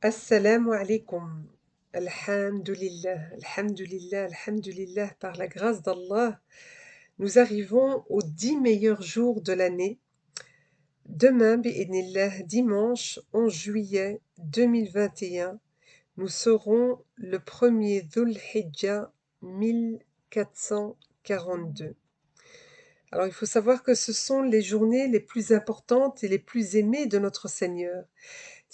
Assalamu alaikum. Alhamdulillah, alhamdulillah, alhamdulillah, par la grâce d'Allah, nous arrivons aux 10 meilleurs jours de l'année. Demain, bi'idhnillah, dimanche 11 juillet 2021, nous serons le premier Dhul Hijjah 1442. Alors il faut savoir que ce sont les journées les plus importantes et les plus aimées de notre Seigneur.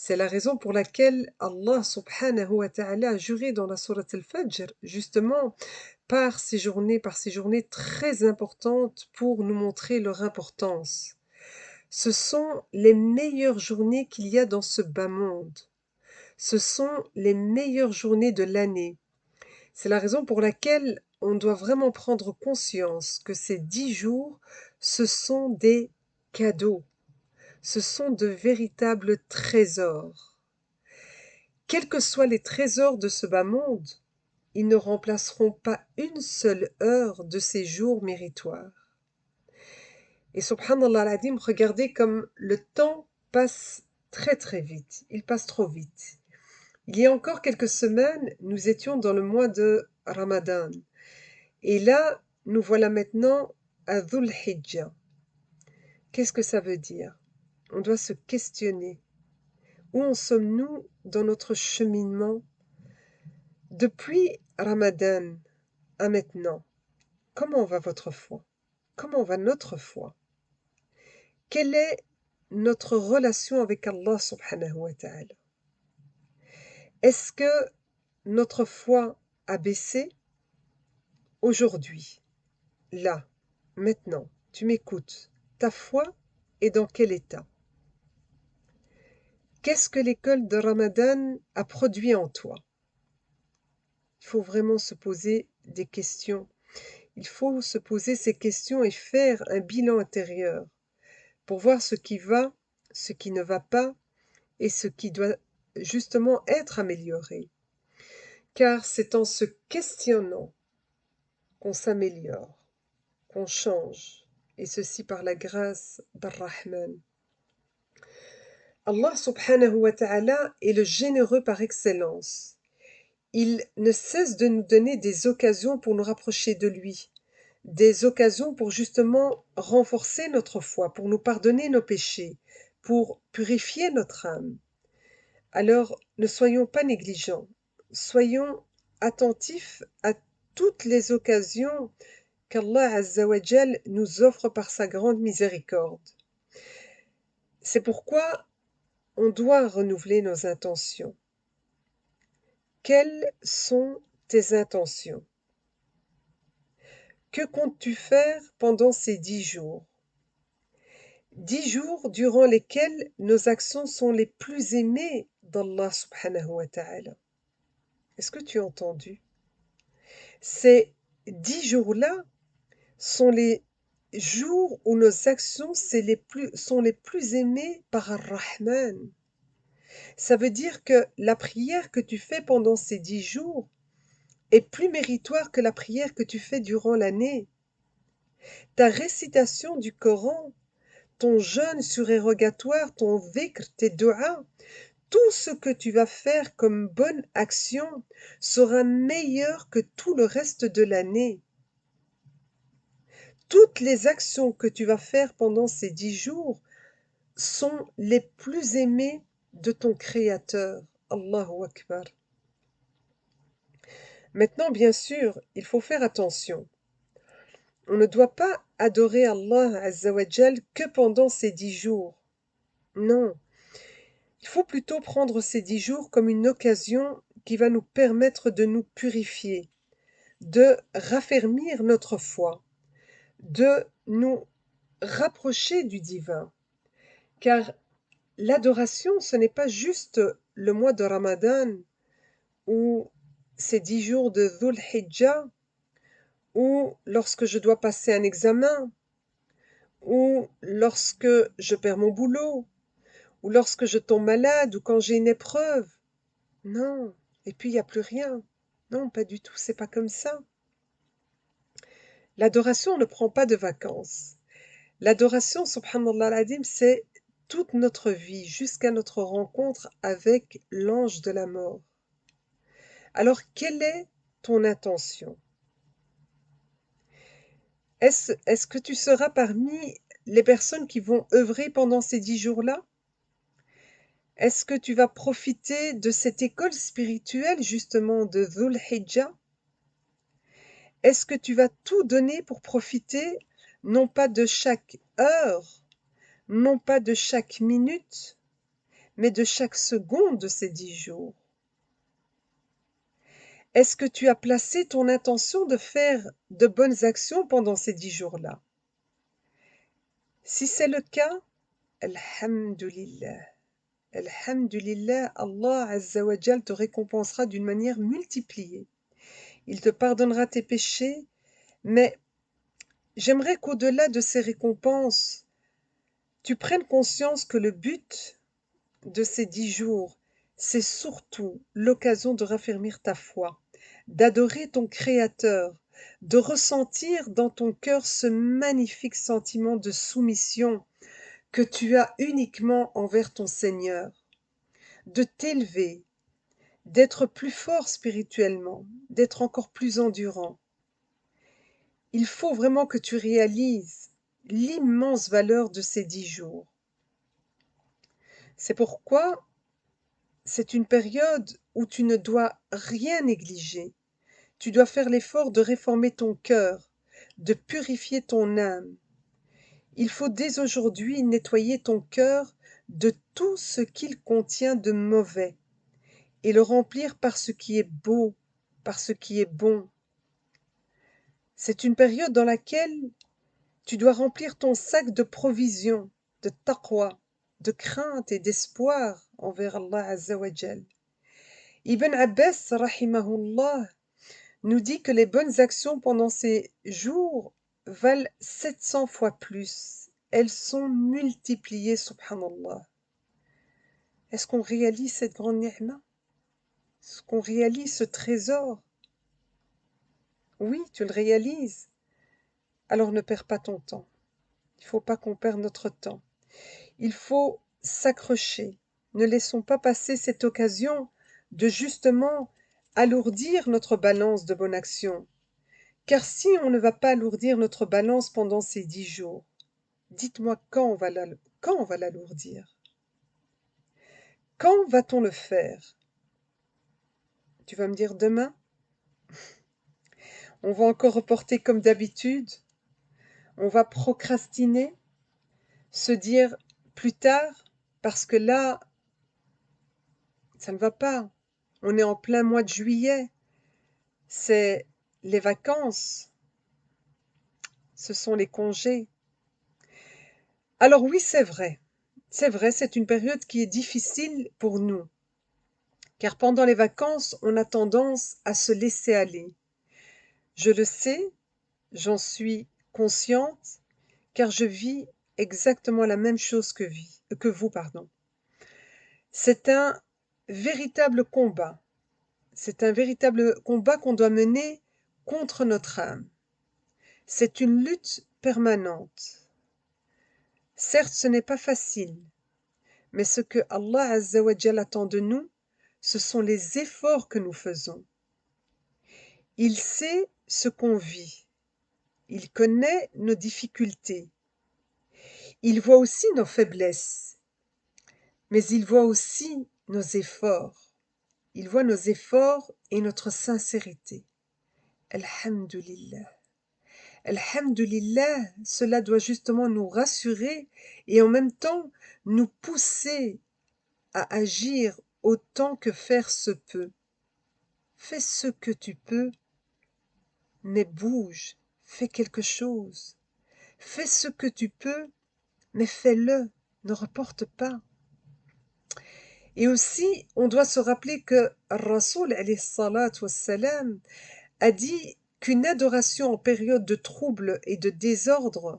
C'est la raison pour laquelle Allah subhanahu wa ta'ala a juré dans la sourate al-Fajr, justement, par ces journées très importantes pour nous montrer leur importance. Ce sont les meilleures journées qu'il y a dans ce bas monde. Ce sont les meilleures journées de l'année. C'est la raison pour laquelle on doit vraiment prendre conscience que ces 10 jours, ce sont des cadeaux. Ce sont de véritables trésors. Quels que soient les trésors de ce bas monde, ils ne remplaceront pas une seule heure de ces jours méritoires. Et subhanallah al-azim, regardez comme le temps passe très très vite, il passe trop vite. Il y a encore quelques semaines, nous étions dans le mois de Ramadan. Et là, nous voilà maintenant à Dhul Hijjah. Qu'est-ce que ça veut dire? On doit se questionner. Où en sommes-nous dans notre cheminement? Depuis Ramadan à maintenant, comment va votre foi? Comment va notre foi? Quelle est notre relation avec Allah subhanahu wa ta'ala? Est-ce que notre foi a baissé? Aujourd'hui, là, maintenant, tu m'écoutes. Ta foi est dans quel état? Qu'est-ce que l'école de Ramadan a produit en toi? Il faut vraiment se poser des questions. Il faut se poser ces questions et faire un bilan intérieur pour voir ce qui va, ce qui ne va pas et ce qui doit justement être amélioré. Car c'est en se questionnant qu'on s'améliore, qu'on change, et ceci par la grâce d'Ar-Rahman. Allah subhanahu wa ta'ala est le généreux par excellence. Il ne cesse de nous donner des occasions pour nous rapprocher de lui, des occasions pour justement renforcer notre foi, pour nous pardonner nos péchés, pour purifier notre âme. Alors, ne soyons pas négligents, soyons attentifs à toutes les occasions qu'Allah Azza wa Jal nous offre par sa grande miséricorde. C'est pourquoi on doit renouveler nos intentions. Quelles sont tes intentions? Que comptes-tu faire pendant ces 10 jours? 10 jours durant lesquels nos actions sont les plus aimées d'Allah subhanahu wa ta'ala. Est-ce que tu as entendu? Ces 10 jours-là sont les jours où nos actions sont les plus aimées par Ar-Rahman. Ça veut dire que la prière que tu fais pendant ces 10 jours est plus méritoire que la prière que tu fais durant l'année. Ta récitation du Coran, ton jeûne surérogatoire, ton dhikr, tes du'as, tout ce que tu vas faire comme bonne action sera meilleur que tout le reste de l'année. Toutes les actions que tu vas faire pendant ces 10 jours sont les plus aimées de ton Créateur. Allahu Akbar. Maintenant, bien sûr, il faut faire attention. On ne doit pas adorer Allah Azza wa Jal que pendant ces 10 jours. Non. Il faut plutôt prendre ces 10 jours comme une occasion qui va nous permettre de nous purifier, de raffermir notre foi, de nous rapprocher du divin. Car l'adoration, ce n'est pas juste le mois de Ramadan ou ces 10 jours de Dhul Hijjah ou lorsque je dois passer un examen ou lorsque je perds mon boulot ou lorsque je tombe malade ou quand j'ai une épreuve. Non, et puis il n'y a plus rien. Non, pas du tout, c'est pas comme ça. L'adoration ne prend pas de vacances. L'adoration, subhanallah al-azim, c'est toute notre vie jusqu'à notre rencontre avec l'ange de la mort. Alors, quelle est ton intention? Est-ce que tu seras parmi les personnes qui vont œuvrer pendant ces 10 jours-là? Est-ce que tu vas profiter de cette école spirituelle justement de Dhul Hijjah? Est-ce que tu vas tout donner pour profiter non pas de chaque heure, non pas de chaque minute, mais de chaque seconde de ces 10 jours? Est-ce que tu as placé ton intention de faire de bonnes actions pendant ces 10 jours-là? Si c'est le cas, Alhamdulillah. Alhamdulillah, Allah Azza wa Jal te récompensera d'une manière multipliée. Il te pardonnera tes péchés, mais j'aimerais qu'au-delà de ces récompenses, tu prennes conscience que le but de ces 10 jours, c'est surtout l'occasion de raffermir ta foi, d'adorer ton Créateur, de ressentir dans ton cœur ce magnifique sentiment de soumission que tu as uniquement envers ton Seigneur, de t'élever, d'être plus fort spirituellement, d'être encore plus endurant. Il faut vraiment que tu réalises l'immense valeur de ces 10 jours. C'est pourquoi c'est une période où tu ne dois rien négliger. Tu dois faire l'effort de réformer ton cœur, de purifier ton âme. Il faut dès aujourd'hui nettoyer ton cœur de tout ce qu'il contient de mauvais et le remplir par ce qui est beau, par ce qui est bon. C'est une période dans laquelle tu dois remplir ton sac de provisions, de taqwa, de crainte et d'espoir envers Allah Azza wa Jal. Ibn Abbas, rahimahullah, nous dit que les bonnes actions pendant ces jours valent 700 fois plus. Elles sont multipliées, subhanallah. Est-ce qu'on réalise cette grande ni'ma? Est-ce qu'on réalise ce trésor? Oui, tu le réalises. Alors ne perds pas ton temps. Il ne faut pas qu'on perde notre temps. Il faut s'accrocher. Ne laissons pas passer cette occasion de justement alourdir notre balance de bonne action. Car si on ne va pas alourdir notre balance pendant ces 10 jours, dites-moi quand on va l'alourdir? Quand va-t-on le faire? Tu vas me dire demain? On va encore reporter comme d'habitude? On va procrastiner? Se dire plus tard? Parce que là, ça ne va pas. On est en plein mois de juillet. C'est les vacances. Ce sont les congés. Alors oui, c'est vrai. C'est vrai, c'est une période qui est difficile pour nous. Car pendant les vacances, on a tendance à se laisser aller. Je le sais, j'en suis consciente, car je vis exactement la même chose que vous, pardon. C'est un véritable combat. C'est un véritable combat qu'on doit mener contre notre âme. C'est une lutte permanente. Certes, ce n'est pas facile, mais ce que Allah Azza wa Jalla attend de nous, ce sont les efforts que nous faisons. Il sait ce qu'on vit. Il connaît nos difficultés. Il voit aussi nos faiblesses, mais il voit aussi nos efforts. Il voit nos efforts et notre sincérité. Alhamdulillah. Alhamdulillah, cela doit justement nous rassurer et en même temps nous pousser à agir autant que faire se peut. Fais ce que tu peux, mais bouge, fais quelque chose. Fais ce que tu peux, mais fais-le, ne reporte pas. Et aussi, on doit se rappeler que Rasoul alayhi salatu wassalam a dit qu'une adoration en période de trouble et de désordre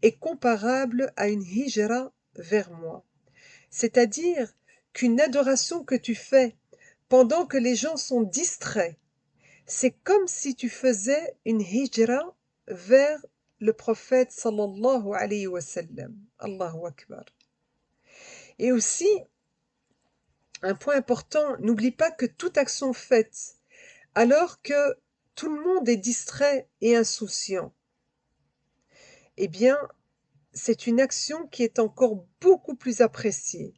est comparable à une hijra vers moi. C'est-à-dire qu'une adoration que tu fais pendant que les gens sont distraits, c'est comme si tu faisais une hijra vers le prophète sallallahu alayhi wa sallam. Allahu Akbar. Et aussi, un point important, n'oublie pas que toute action faite alors que tout le monde est distrait et insouciant, eh bien, c'est une action qui est encore beaucoup plus appréciée.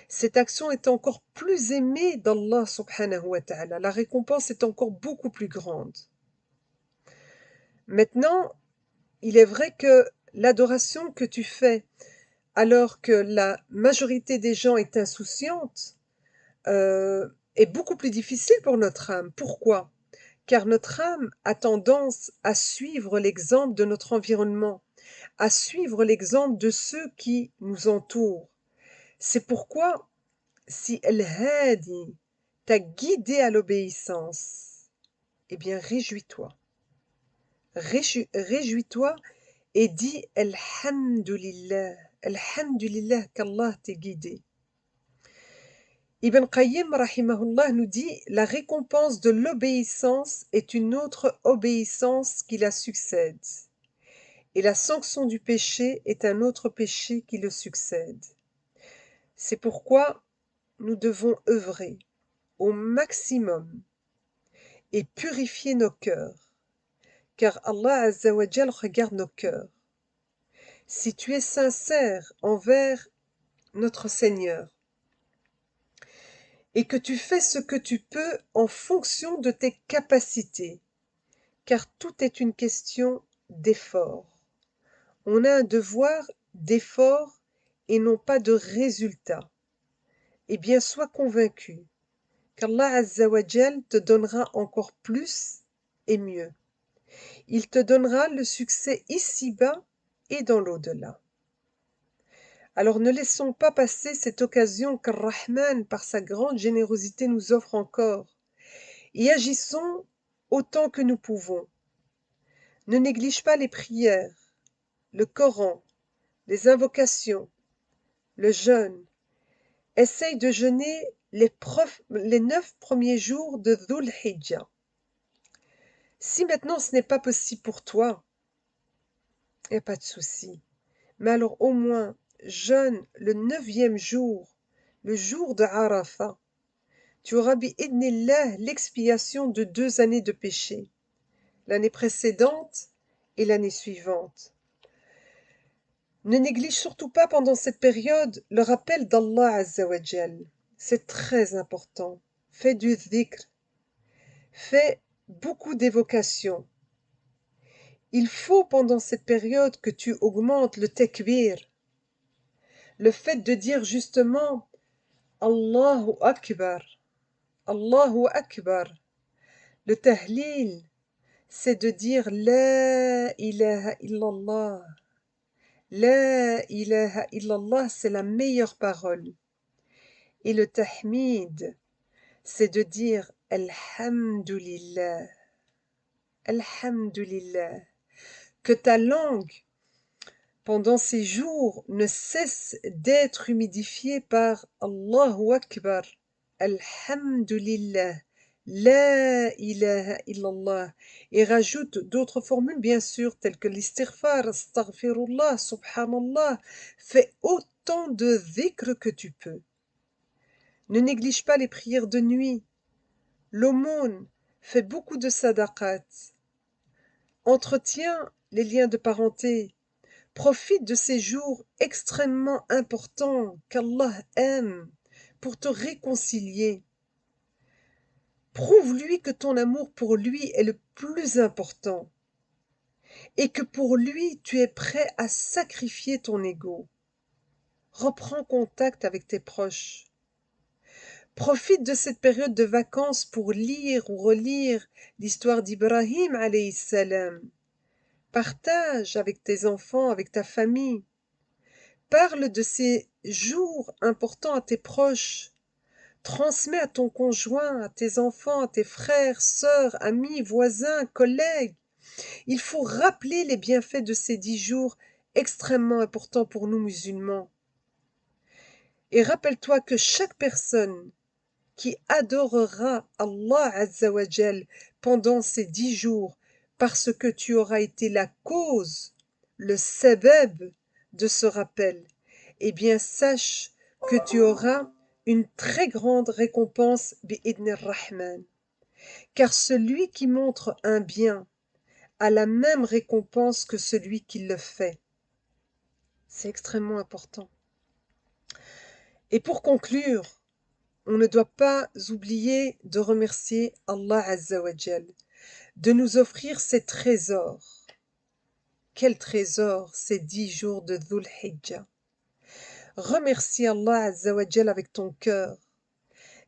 Cette action est encore plus aimée d'Allah subhanahu wa ta'ala. La récompense est encore beaucoup plus grande. Maintenant, il est vrai que l'adoration que tu fais alors que la majorité des gens est insouciante est beaucoup plus difficile pour notre âme. Pourquoi? Car notre âme a tendance à suivre l'exemple de notre environnement, à suivre l'exemple de ceux qui nous entourent. C'est pourquoi si El-Hadi t'a guidé à l'obéissance, eh bien réjouis-toi. Réjouis-toi et dis Alhamdulillah, Alhamdulillah qu'Allah t'ait guidé. Ibn Qayyim rahimahullah nous dit la récompense de l'obéissance est une autre obéissance qui la succède, et la sanction du péché est un autre péché qui le succède. C'est pourquoi nous devons œuvrer au maximum et purifier nos cœurs, car Allah Azza wa Jal regarde nos cœurs. Si tu es sincère envers notre Seigneur et que tu fais ce que tu peux en fonction de tes capacités, car tout est une question d'effort. On a un devoir d'effort et non pas de résultat. Eh bien, sois convaincu qu'Allah Azza wa Jal te donnera encore plus et mieux. Il te donnera le succès ici-bas et dans l'au-delà. Alors ne laissons pas passer cette occasion qu'Ar-Rahman, par sa grande générosité, nous offre encore, et agissons autant que nous pouvons. Ne néglige pas les prières, le Coran, les invocations, le jeûne. Essaye de jeûner les 9 premiers jours de Dhul Hijjah. Si maintenant ce n'est pas possible pour toi, il n'y a pas de souci. Mais alors au moins, jeûne le 9e jour, le jour de Arafat. Tu auras bi'idnillah l'expiation de 2 années de péché, l'année précédente et l'année suivante. Ne néglige surtout pas pendant cette période le rappel d'Allah Azza wa Jal. C'est très important. Fais du dhikr. Fais beaucoup d'évocations. Il faut pendant cette période que tu augmentes le takbir. Le fait de dire justement Allahu Akbar. Allahu Akbar. Le tahlil, c'est de dire La ilaha illallah. La ilaha illallah, c'est la meilleure parole. Et le tahmid, c'est de dire Alhamdulillah. Alhamdulillah. Que ta langue, pendant ces jours, ne cesse d'être humidifiée par Allahu Akbar. Alhamdulillah. La ilaha illallah. Et rajoute d'autres formules, bien sûr, telles que l'istighfar, astaghfirullah, subhanallah. Fais autant de dhikr que tu peux. Ne néglige pas les prières de nuit, l'aumône, fais beaucoup de sadaqat. Entretiens les liens de parenté. Profite de ces jours extrêmement importants qu'Allah aime pour te réconcilier. Prouve-lui que ton amour pour lui est le plus important et que pour lui tu es prêt à sacrifier ton ego. Reprends contact avec tes proches. Profite de cette période de vacances pour lire ou relire l'histoire d'Ibrahim alayhi salam. Partage avec tes enfants, avec ta famille. Parle de ces jours importants à tes proches. Transmets à ton conjoint, à tes enfants, à tes frères, sœurs, amis, voisins, collègues. Il faut rappeler les bienfaits de ces 10 jours extrêmement importants pour nous musulmans. Et rappelle-toi que chaque personne qui adorera Allah Azza wa Jal pendant ces 10 jours parce que tu auras été la cause, le sabab de ce rappel, eh bien sache que tu auras une très grande récompense bi'idni rahman. Car celui qui montre un bien a la même récompense que celui qui le fait. C'est extrêmement important. Et pour conclure, on ne doit pas oublier de remercier Allah Azza wa Jal, de nous offrir ces trésors. Quel trésor ces 10 jours de Dhul Hijjah. Remercie Allah Azza wa Jal avec ton cœur.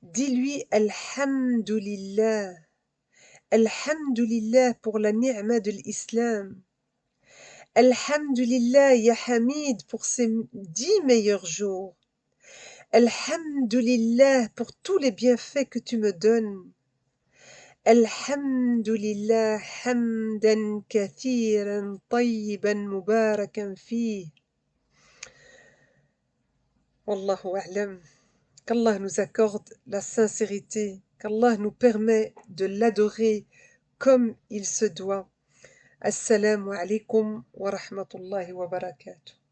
Dis-lui Alhamdulillah. Alhamdulillah pour la ni'ma de l'islam. Alhamdulillah ya Hamid pour ces 10 meilleurs jours. Alhamdulillah pour tous les bienfaits que tu me donnes. Alhamdulillah hamdan kathiran tayyiban mubarakan fih. Wallahu a'lam. Qu'Allah nous accorde la sincérité, qu'Allah nous permet de l'adorer comme il se doit. Assalamu alaikum wa rahmatullahi wa barakatuh.